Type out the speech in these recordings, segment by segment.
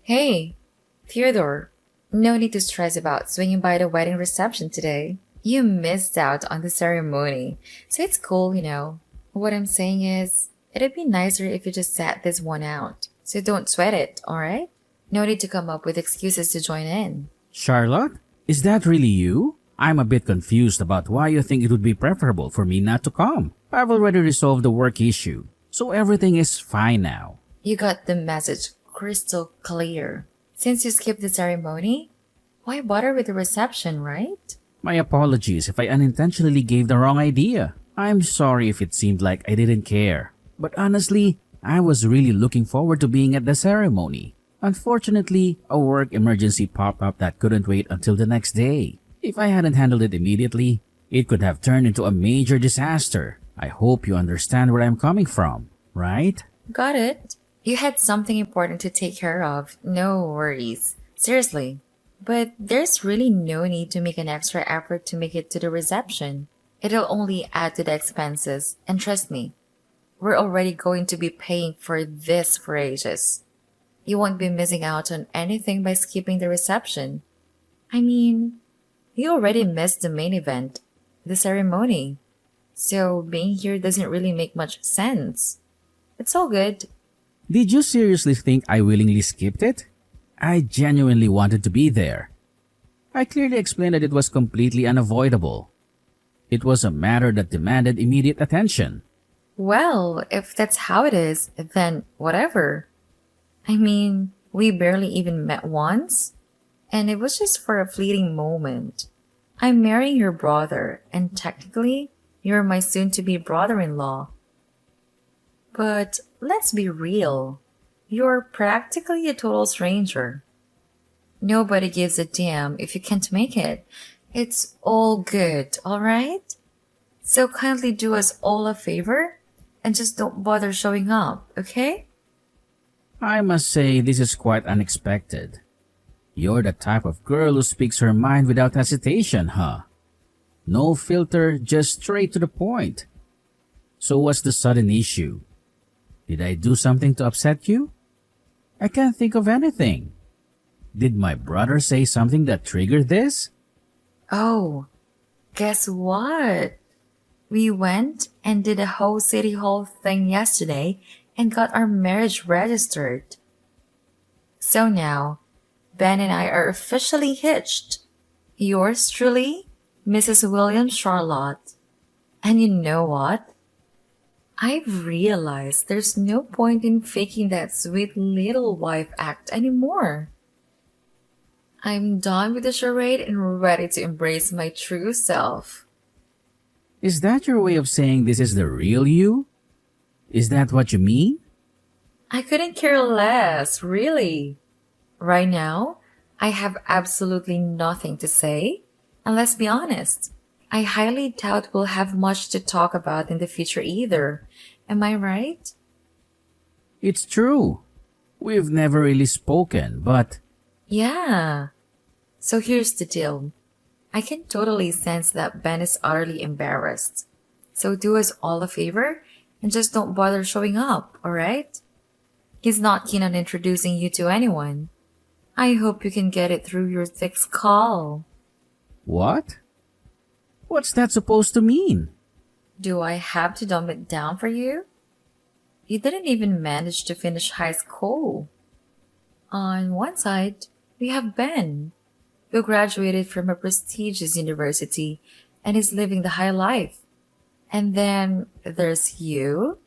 Hey, Theodore, no need to stress about swinging by the wedding reception today. You missed out on the ceremony, so it's cool. What I'm saying is, it'd be nicer if you just sat this one out. So don't sweat it, alright? No need to come up with excuses to join in. Charlotte, is that really you? I'm a bit confused about why you think it would be preferable for me not to come. I've already resolved the work issue, so everything is fine now. You got the message crystal clear. Since you skipped the ceremony, why bother with the reception, right? My apologies if I unintentionally gave the wrong idea. I'm sorry if it seemed like I didn't care. But honestly, I was really looking forward to being at the ceremony. Unfortunately, a work emergency popped up that couldn't wait until the next day. If I hadn't handled it immediately, it could have turned into a major disaster. I hope you understand where I'm coming from, right? Got it. You had something important to take care of. No worries. Seriously. But there's really no need to make an extra effort to make it to the reception. It'll only add to the expenses. And trust me, we're already going to be paying for this for ages. You won't be missing out on anything by skipping the reception. I mean, you already missed the main event, the ceremony. So being here doesn't really make much sense. It's all good. Did you seriously think I willingly skipped it? I genuinely wanted to be there. I clearly explained that it was completely unavoidable. It was a matter that demanded immediate attention. Well, if that's how it is, then whatever. I mean, we barely even met once, and it was just for a fleeting moment. I'm marrying your brother, and technically, you're my soon to be brother in law. But let's be real. You're practically a total stranger. Nobody gives a damn if you can't make it. It's all good, alright? So kindly do us all a favor and just don't bother showing up, okay? I must say this is quite unexpected. You're the type of girl who speaks her mind without hesitation, huh? No filter, just straight to the point. So what's the sudden issue? Did I do something to upset you? I can't think of anything. Did my brother say something that triggered this? Oh, guess what? We went and did a whole city hall thing yesterday and got our marriage registered. So now, Ben and I are officially hitched. Yours truly, Mrs. William Charlotte. And you know what? I've realized there's no point in faking that sweet little wife act anymore. I'm done with the charade and ready to embrace my true self. Is that your way of saying this is the real you? Is that what you mean? I couldn't care less, really. Right now, I have absolutely nothing to say. And let's be honest, I highly doubt we'll have much to talk about in the future either. Am I right? It's true. We've never really spoken, but Yeah. So here's the deal. I can totally sense that Ben is utterly embarrassed. So do us all a favor and just don't bother showing up, alright? He's not keen on introducing you to anyone. I hope you can get it through your thick skull. what? What's that supposed to mean? Do I have to dumb it down for you? You didn't even manage to finish high school. On one side, we have Ben, who graduated from a prestigious university and is living the high life. And then there's you,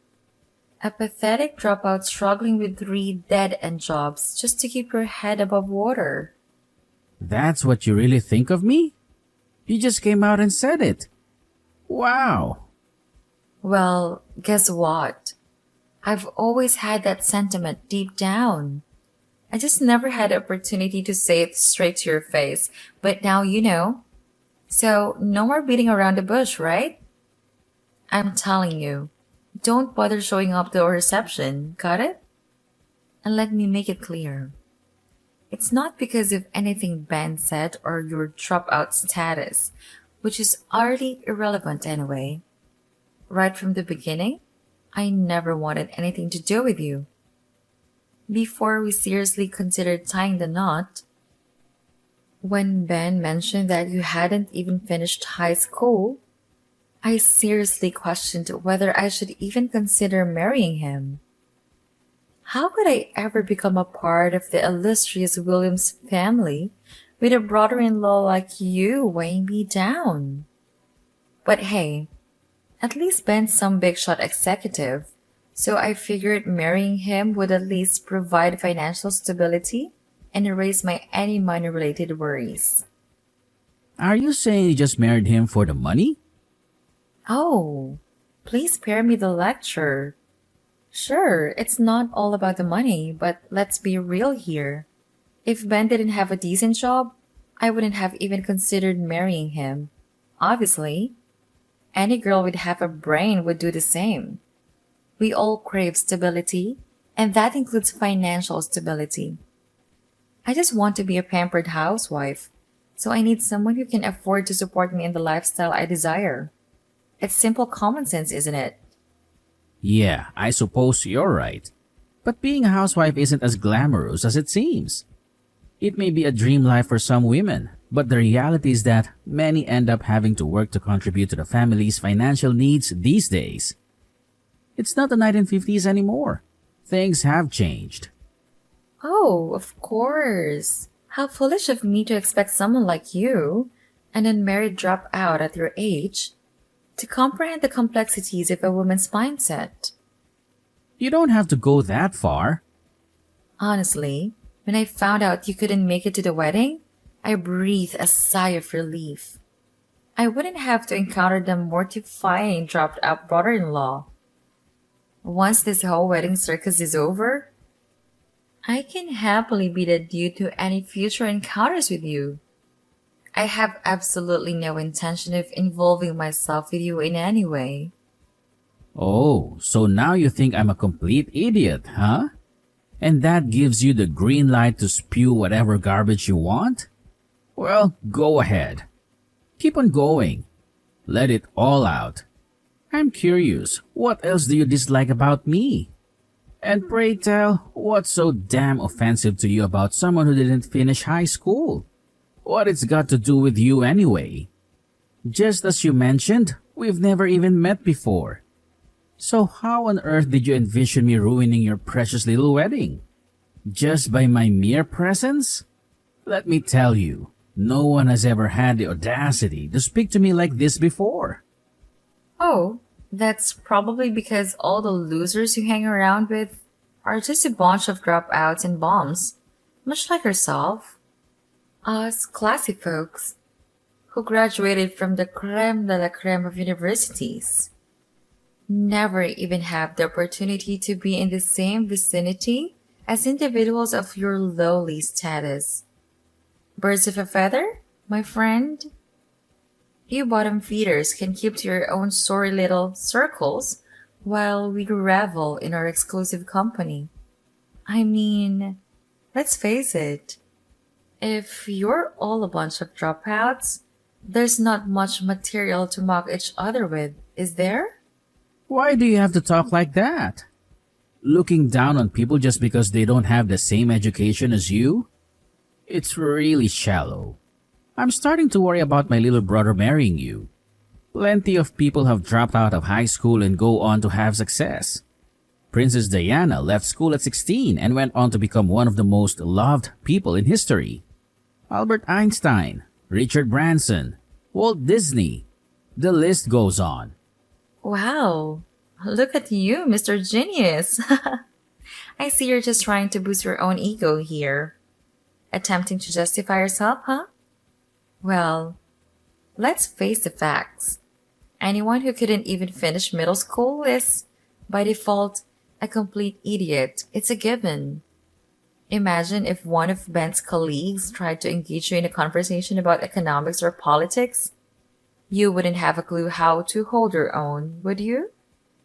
a pathetic dropout struggling with three dead-end jobs just to keep your head above water. That's what you really think of me? You just came out and said it. Wow. Well, guess what? I've always had that sentiment deep down. I just never had the opportunity to say it straight to your face, but now you know. So, no more beating around the bush, right? I'm telling you, don't bother showing up to a reception, got it? And let me make it clear. It's not because of anything Ben said or your dropout status, which is utterly irrelevant anyway. Right from the beginning, I never wanted anything to do with you. before we seriously considered tying the knot. When Ben mentioned that you hadn't even finished high school, I seriously questioned whether I should even consider marrying him. How could I ever become a part of the illustrious Williams family with a brother in law like you weighing me down? But hey, at least Ben's some big shot executive, so I figured marrying him would at least provide financial stability and erase my any money related worries. Are you saying you just married him for the money? Oh, please spare me the lecture. Sure, it's not all about the money, but let's be real here. If Ben didn't have a decent job, I wouldn't have even considered marrying him. Obviously, any girl with half a brain would do the same. We all crave stability, and that includes financial stability. I just want to be a pampered housewife, so I need someone who can afford to support me in the lifestyle I desire. It's simple common sense, isn't it? Yeah, I suppose you're right. But being a housewife isn't as glamorous as it seems. It may be a dream life for some women, but the reality is that many end up having to work to contribute to the family's financial needs these days. It's not the 1950s anymore. Things have changed. Oh, of course. How foolish of me to expect someone like you, an unmarried dropout at your age, to comprehend the complexities of a woman's mindset. You don't have to go that far. Honestly, when I found out you couldn't make it to the wedding, I breathed a sigh of relief. I wouldn't have to encounter the mortifying dropped out brother in law. Once this whole wedding circus is over, I can happily be the due to any future encounters with you. I have absolutely no intention of involving myself with you in any way. Oh, so now you think I'm a complete idiot, huh? And that gives you the green light to spew whatever garbage you want? Well, go ahead. Keep on going. Let it all out. I'm curious, what else do you dislike about me? And pray tell, what's so damn offensive to you about someone who didn't finish high school? What it's got to do with you anyway? Just as you mentioned, we've never even met before. So how on earth did you envision me ruining your precious little wedding? Just by my mere presence? Let me tell you, no one has ever had the audacity to speak to me like this before. Oh, that's probably because all the losers you hang around with are just a bunch of dropouts and bombs, much like yourself. Us classy folks who graduated from the creme de la creme of universities never even have the opportunity to be in the same vicinity as individuals of your lowly status. Birds of a feather, my friend? You bottom feeders can keep to your own sorry little circles while we revel in our exclusive company. I mean, let's face it, if you're all a bunch of dropouts, there's not much material to mock each other with, is there? Why do you have to talk like that? Looking down on people just because they don't have the same education as you? It's really shallow. I'm starting to worry about my little brother marrying you. Plenty of people have dropped out of high school and go on to have success. Princess Diana left school at 16 and went on to become one of the most loved people in history. Albert Einstein, Richard Branson, Walt Disney. The list goes on. Wow, look at you, Mr. Genius. I see you're just trying to boost your own ego here. Attempting to justify yourself, huh? Well, let's face the facts. Anyone who couldn't even finish middle school is, by default, a complete idiot. It's a given. Imagine if one of Ben's colleagues tried to engage you in a conversation about economics or politics. You wouldn't have a clue how to hold your own, would you?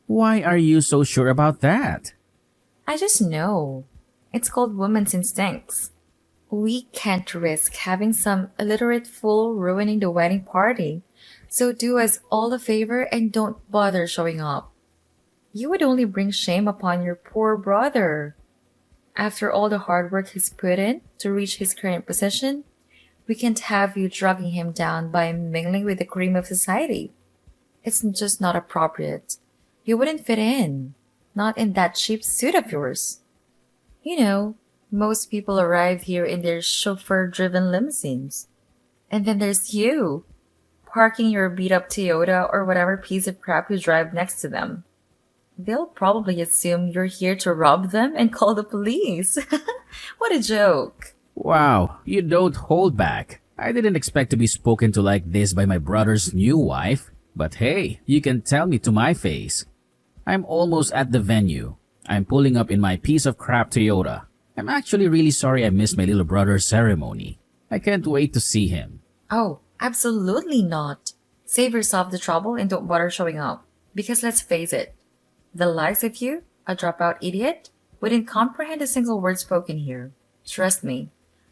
Why are you so sure about that? I just know. It's called women's instincts. We can't risk having some illiterate fool ruining the wedding party, so do us all a favor and don't bother showing up. You would only bring shame upon your poor brother. After all the hard work he's put in to reach his current position, we can't have you dragging him down by mingling with the cream of society. It's just not appropriate. You wouldn't fit in. Not in that cheap suit of yours. You know, most people arrive here in their chauffeur driven limousines. And then there's you, parking your beat up Toyota or whatever piece of crap you drive next to them. They'll probably assume you're here to rob them and call the police. What a joke. Wow, you don't hold back. I didn't expect to be spoken to like this by my brother's new wife. But hey, you can tell me to my face. I'm almost at the venue. I'm pulling up in my piece of crap Toyota. I'm actually really sorry I missed my little brother's ceremony. I can't wait to see him. Oh, absolutely not. Save yourself the trouble and don't bother showing up. Because let's face it, the likes of you, a dropout idiot, wouldn't comprehend a single word spoken here. Trust me,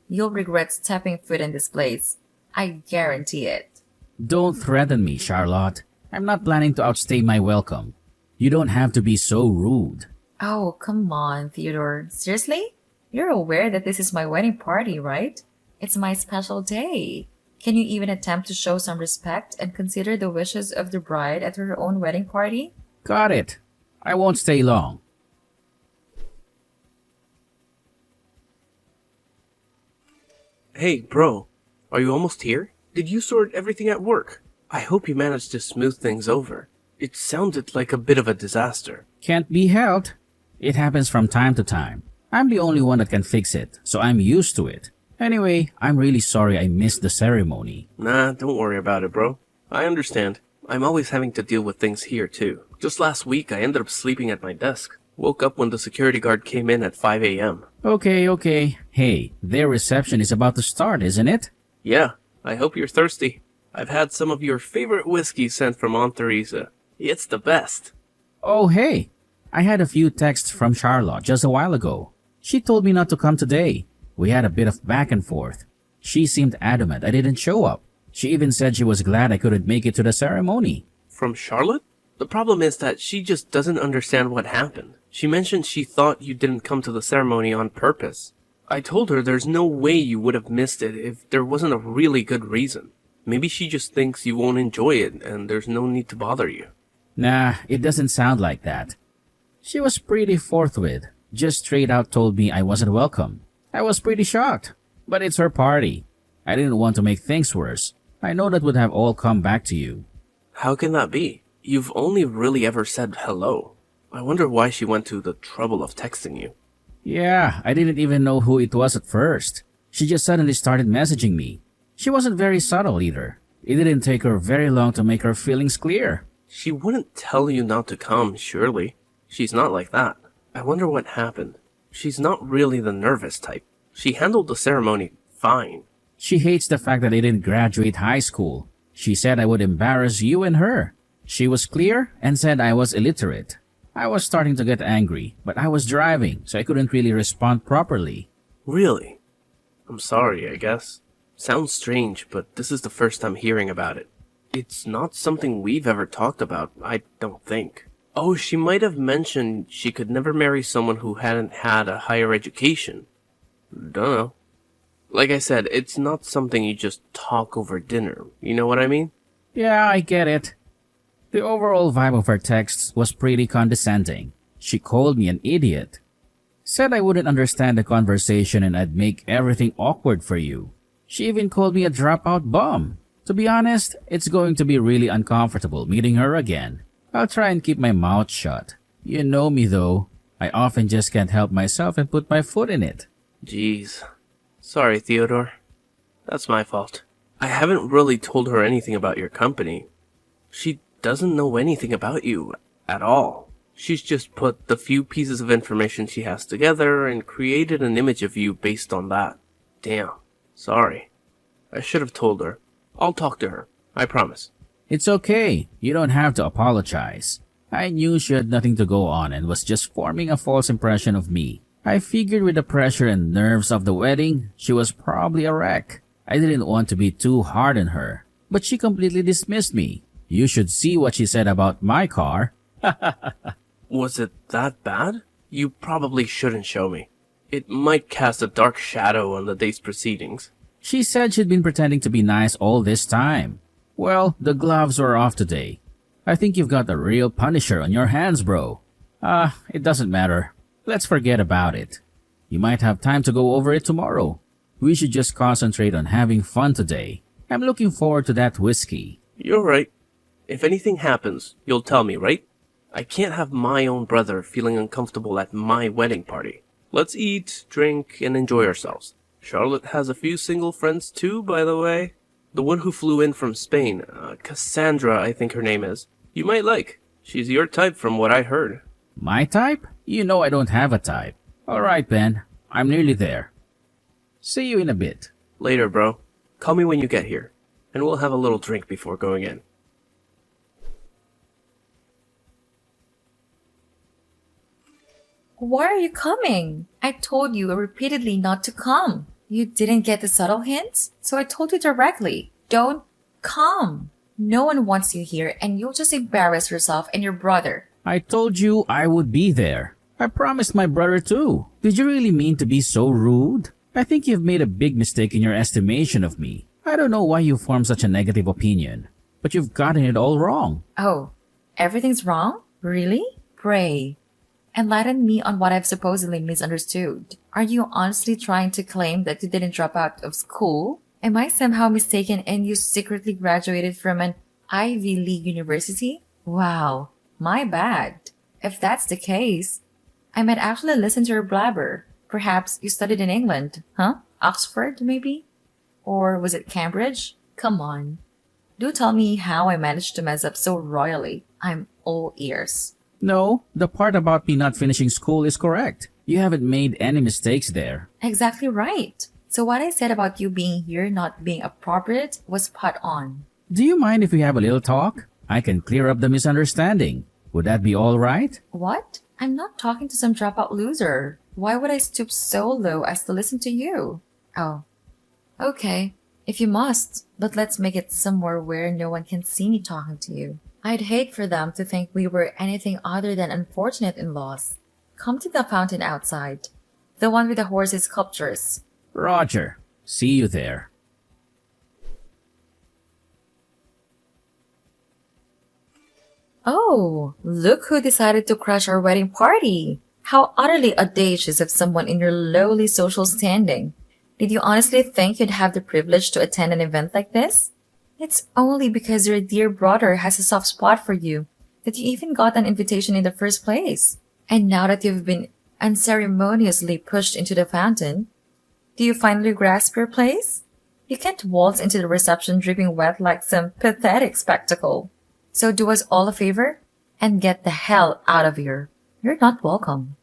you'll regret stepping foot in this place. I guarantee it. Don't threaten me, Charlotte. I'm not planning to outstay my welcome. You don't have to be so rude. Oh, come on, Theodore. Seriously? You're aware that this is my wedding party, right? It's my special day. Can you even attempt to show some respect and consider the wishes of the bride at her own wedding party? Got it. I won't stay long. Hey, bro, are you almost here? Did you sort everything at work? I hope you managed to smooth things over. It sounded like a bit of a disaster. Can't be helped. It happens from time to time. I'm the only one that can fix it, so I'm used to it. Anyway, I'm really sorry I missed the ceremony. Nah, don't worry about it, bro. I understand. I'm always having to deal with things here, too. Just last week, I ended up sleeping at my desk. Woke up when the security guard came in at 5 a.m. Okay. Hey, their reception is about to start, isn't it? Yeah, I hope you're thirsty. I've had some of your favorite whiskey sent from Aunt Teresa. It's the best. Oh, hey. I had a few texts from Charlotte just a while ago. She told me not to come today. We had a bit of back and forth. She seemed adamant I didn't show up. She even said she was glad I couldn't make it to the ceremony. From Charlotte? The problem is that she just doesn't understand what happened. She mentioned she thought you didn't come to the ceremony on purpose. I told her there's no way you would have missed it if there wasn't a really good reason. Maybe she just thinks you won't enjoy it and there's no need to bother you. Nah, it doesn't sound like that. She was pretty forthwith. Just straight out told me I wasn't welcome. I was pretty shocked. But it's her party. I didn't want to make things worse. I know that would have all come back to you. How can that be? You've only really ever said hello. I wonder why she went to the trouble of texting you. Yeah, I didn't even know who it was at first. She just suddenly started messaging me. She wasn't very subtle either. It didn't take her very long to make her feelings clear. She wouldn't tell you not to come, surely. She's not like that. I wonder what happened. She's not really the nervous type. She handled the ceremony fine. She hates the fact that I didn't graduate high school. She said I would embarrass you and her. She was clear and said I was illiterate. I was starting to get angry, but I was driving, so I couldn't really respond properly. Really? I'm sorry, I guess. Sounds strange, but this is the first time hearing about it. It's not something we've ever talked about, I don't think. Oh, she might have mentioned she could never marry someone who hadn't had a higher education. Dunno. Like I said, it's not something you just talk over dinner, you know what I mean? Yeah, I get it. The overall vibe of her texts was pretty condescending. She called me an idiot. Said I wouldn't understand the conversation and I'd make everything awkward for you. She even called me a dropout bum. To be honest, it's going to be really uncomfortable meeting her again. I'll try and keep my mouth shut. You know me though. I often just can't help myself and put my foot in it. Jeez. Sorry, Theodore. That's my fault. I haven't really told her anything about your company. She doesn't know anything about you at all. She's just put the few pieces of information she has together and created an image of you based on that. Damn. Sorry. I should have told her. I'll talk to her. I promise. It's okay. You don't have to apologize. I knew she had nothing to go on and was just forming a false impression of me. I figured with the pressure and nerves of the wedding, she was probably a wreck. I didn't want to be too hard on her, but she completely dismissed me. You should see what she said about my car. Was it that bad? You probably shouldn't show me. It might cast a dark shadow on the day's proceedings. She said she'd been pretending to be nice all this time. Well, the gloves were off today. I think you've got the real Punisher on your hands, bro. It doesn't matter. Let's forget about it. You might have time to go over it tomorrow. We should just concentrate on having fun today. I'm looking forward to that whiskey. You're right. If anything happens, you'll tell me, right? I can't have my own brother feeling uncomfortable at my wedding party. Let's eat, drink, and enjoy ourselves. Charlotte has a few single friends too, by the way. The one who flew in from Spain, Cassandra, I think her name is. You might like. She's your type from what I heard. My type? You know I don't have a type. Alright, Ben. I'm nearly there. See you in a bit. Later, bro. Call me when you get here, and we'll have a little drink before going in. Why are you coming? I told you repeatedly not to come. You didn't get the subtle hints? So I told you directly. Don't come. No one wants you here and you'll just embarrass yourself and your brother. I told you I would be there. I promised my brother too. Did you really mean to be so rude? I think you've made a big mistake in your estimation of me. I don't know why you formed such a negative opinion, but you've gotten it all wrong. Oh, everything's wrong? Really? Pray. Enlighten me on what I've supposedly misunderstood. Are you honestly trying to claim that you didn't drop out of school? Am I somehow mistaken and you secretly graduated from an Ivy League university? Wow, my bad. If that's the case, I might actually listen to your blabber. Perhaps you studied in England, huh? Oxford, maybe? Or was it Cambridge? Come on. Do tell me how I managed to mess up so royally. I'm all ears. No, the part about me not finishing school is correct. You haven't made any mistakes there. Exactly right. So what I said about you being here not being appropriate was spot on. Do you mind if we have a little talk? I can clear up the misunderstanding. Would that be all right? What? I'm not talking to some dropout loser. Why would I stoop so low as to listen to you? Oh. Okay, if you must, but let's make it somewhere where no one can see me talking to you. I'd hate for them to think we were anything other than unfortunate in-laws. Come to the fountain outside. The one with the horses sculptures. Roger. See you there. Oh, look who decided to crash our wedding party. How utterly audacious of someone in your lowly social standing. Did you honestly think you'd have the privilege to attend an event like this? It's only because your dear brother has a soft spot for you that you even got an invitation in the first place. And now that you've been unceremoniously pushed into the fountain, do you finally grasp your place? You can't waltz into the reception dripping wet like some pathetic spectacle. So do us all a favor and get the hell out of here. You're not welcome.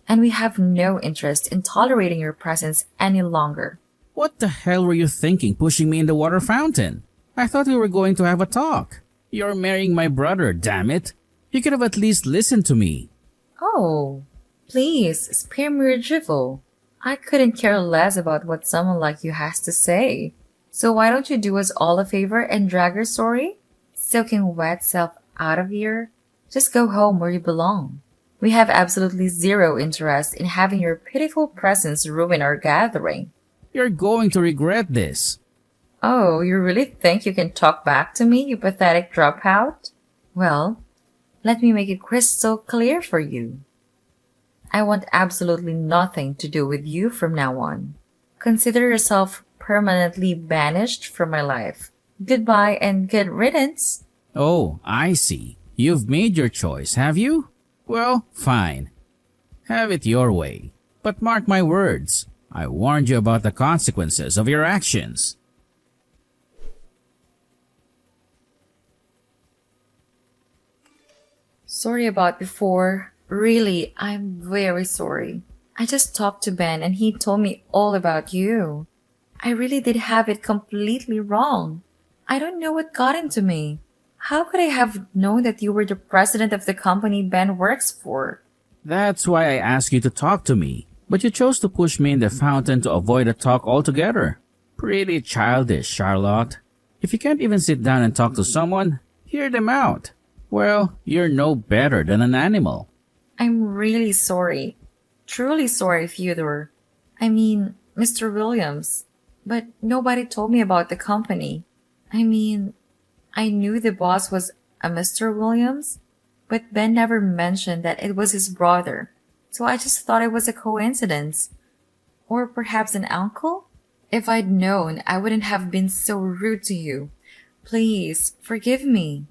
And we have no interest in tolerating your presence any longer. What the hell were you thinking pushing me in the water fountain? I thought we were going to have a talk. You're marrying my brother, damn it. You could have at least listened to me. Oh, please spare me your drivel. I couldn't care less about what someone like you has to say. So why don't you do us all a favor and drag your story? Soaking wet self out of here? Just go home where you belong. We have absolutely zero interest in having your pitiful presence ruin our gathering. You're going to regret this. Oh, you really think you can talk back to me, you pathetic dropout? Well, let me make it crystal clear for you. I want absolutely nothing to do with you from now on. Consider yourself permanently banished from my life. Goodbye and good riddance. Oh, I see. You've made your choice, have you? Well, fine. Have it your way. But mark my words. I warned you about the consequences of your actions. Sorry about before. Really, I'm very sorry. I just talked to Ben and he told me all about you. I really did have it completely wrong. I don't know what got into me. How could I have known that you were the president of the company Ben works for? That's why I asked you to talk to me. But you chose to push me in the fountain to avoid a talk altogether. Pretty childish, Charlotte. If you can't even sit down and talk to someone, hear them out. Well, you're no better than an animal. I'm really sorry. Truly sorry, Theodore. I mean, Mr. Williams. But nobody told me about the company. I mean, I knew the boss was a Mr. Williams, but Ben never mentioned that it was his brother. So I just thought it was a coincidence. Or perhaps an uncle? If I'd known, I wouldn't have been so rude to you. Please, forgive me.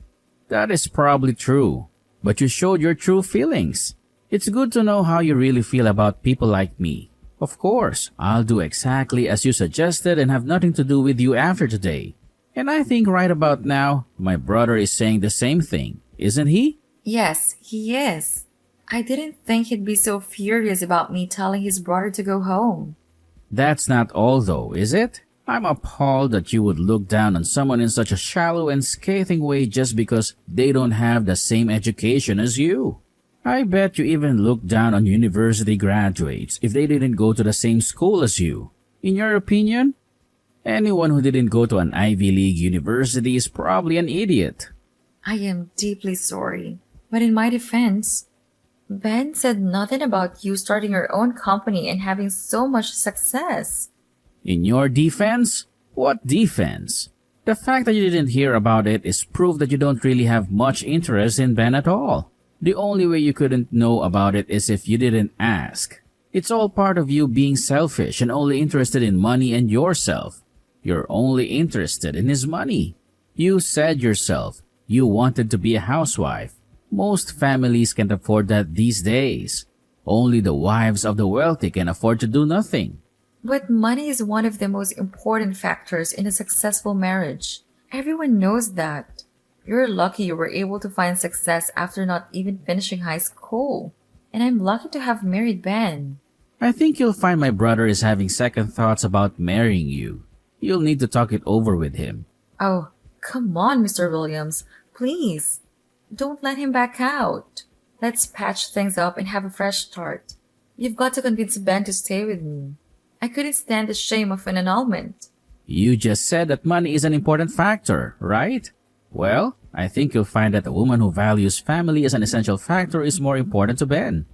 That is probably true, but you showed your true feelings. It's good to know how you really feel about people like me. Of course, I'll do exactly as you suggested and have nothing to do with you after today. And I think right about now, my brother is saying the same thing, isn't he? Yes, he is. I didn't think he'd be so furious about me telling his brother to go home. That's not all though, is it? I'm appalled that you would look down on someone in such a shallow and scathing way just because they don't have the same education as you. I bet you even look down on university graduates if they didn't go to the same school as you. In your opinion, anyone who didn't go to an Ivy League university is probably an idiot. I am deeply sorry. But in my defense, Ben said nothing about you starting your own company and having so much success. In your defense? What defense? The fact that you didn't hear about it is proof that you don't really have much interest in Ben at all. The only way you couldn't know about it is if you didn't ask. It's all part of you being selfish and only interested in money and yourself. You're only interested in his money. You said yourself you wanted to be a housewife. Most families can't afford that these days. Only the wives of the wealthy can afford to do nothing. But money is one of the most important factors in a successful marriage. Everyone knows that. You're lucky you were able to find success after not even finishing high school. And I'm lucky to have married Ben. I think you'll find my brother is having second thoughts about marrying you. You'll need to talk it over with him. Oh, come on, Mr. Williams. Please. Don't let him back out. Let's patch things up and have a fresh start. You've got to convince Ben to stay with me. I couldn't stand the shame of an annulment. You just said that money is an important factor, right? Well, I think you'll find that a woman who values family as an essential factor is more important to Ben.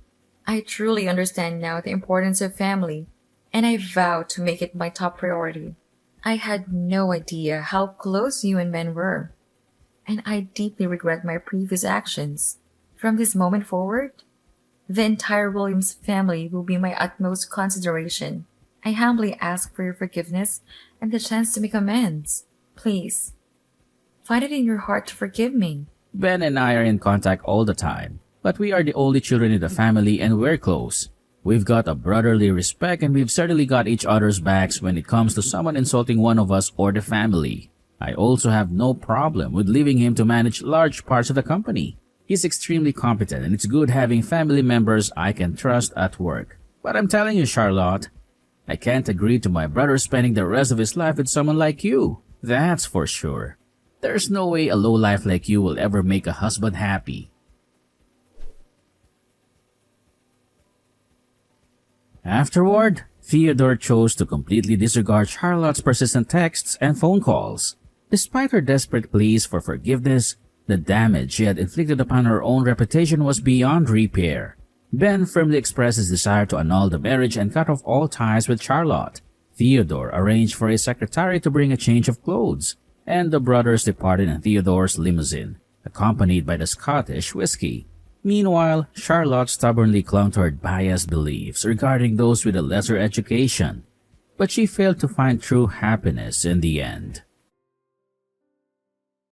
I truly understand now the importance of family, and I vow to make it my top priority. I had no idea how close you and Ben were, and I deeply regret my previous actions. From this moment forward, the entire Williams family will be my utmost consideration. I humbly ask for your forgiveness and the chance to make amends. Please, find it in your heart to forgive me. Ben and I are in contact all the time, but we are the only children in the family and we're close. We've got a brotherly respect and we've certainly got each other's backs when it comes to someone insulting one of us or the family. I also have no problem with leaving him to manage large parts of the company. He's extremely competent and it's good having family members I can trust at work. But I'm telling you, Charlotte, I can't agree to my brother spending the rest of his life with someone like you. That's for sure. There's no way a lowlife like you will ever make a husband happy. Afterward, Theodore chose to completely disregard Charlotte's persistent texts and phone calls. Despite her desperate pleas for forgiveness, the damage she had inflicted upon her own reputation was beyond repair. Ben firmly expressed his desire to annul the marriage and cut off all ties with Charlotte. Theodore arranged for his secretary to bring a change of clothes, and the brothers departed in Theodore's limousine, accompanied by the Scottish whiskey. Meanwhile, Charlotte stubbornly clung to her biased beliefs regarding those with a lesser education, but she failed to find true happiness in the end.